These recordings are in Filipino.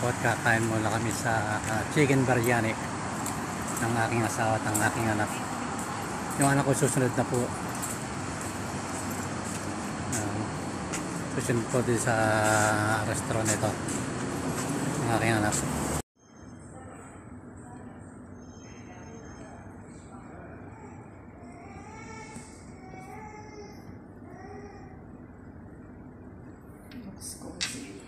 po at kakain muna kami sa chicken biryani ng aking asawa at ng aking anak. Yung anak ko susunod na po. Susunod po din sa restaurant ito ng aking anak. Looks cozy.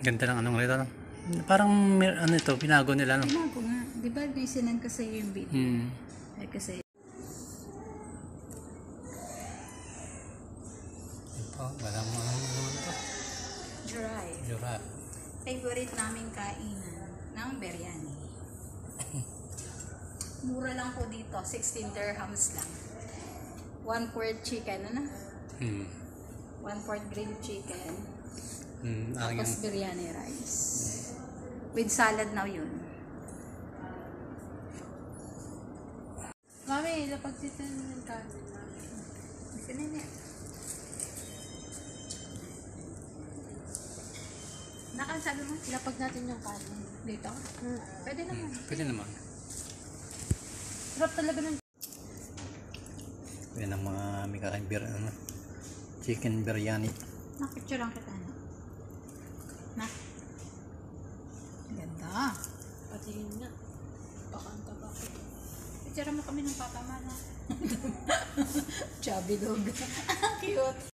Ganda ng anong rito, no? Parang ano ito, pinago nila, no? Pinago nga. Di ba sinend ko sa iyo yung video? Ay kasi ito, walang mga naman ito. dry. Jura. Favorite naming kainan ng biryani. Mura lang po dito. 16 dirhams lang. 1/4 chicken, ano? 1/4 grilled chicken. Tapos biryani rice. With salad na yun. Mami, lapag dito ng kanin. Sinini. Nakasabi mo? Ilapag natin yung kanin. Dito? Pwede naman. Pwede naman. Sarap talaga ng Yan ang mga may kakain chicken biryani. Nakapicturean kita, no? Na? Ganda. patingin nga. Baka ang taba ko. Picturean mo kami ng papa, mana. Chubby dog. Cute.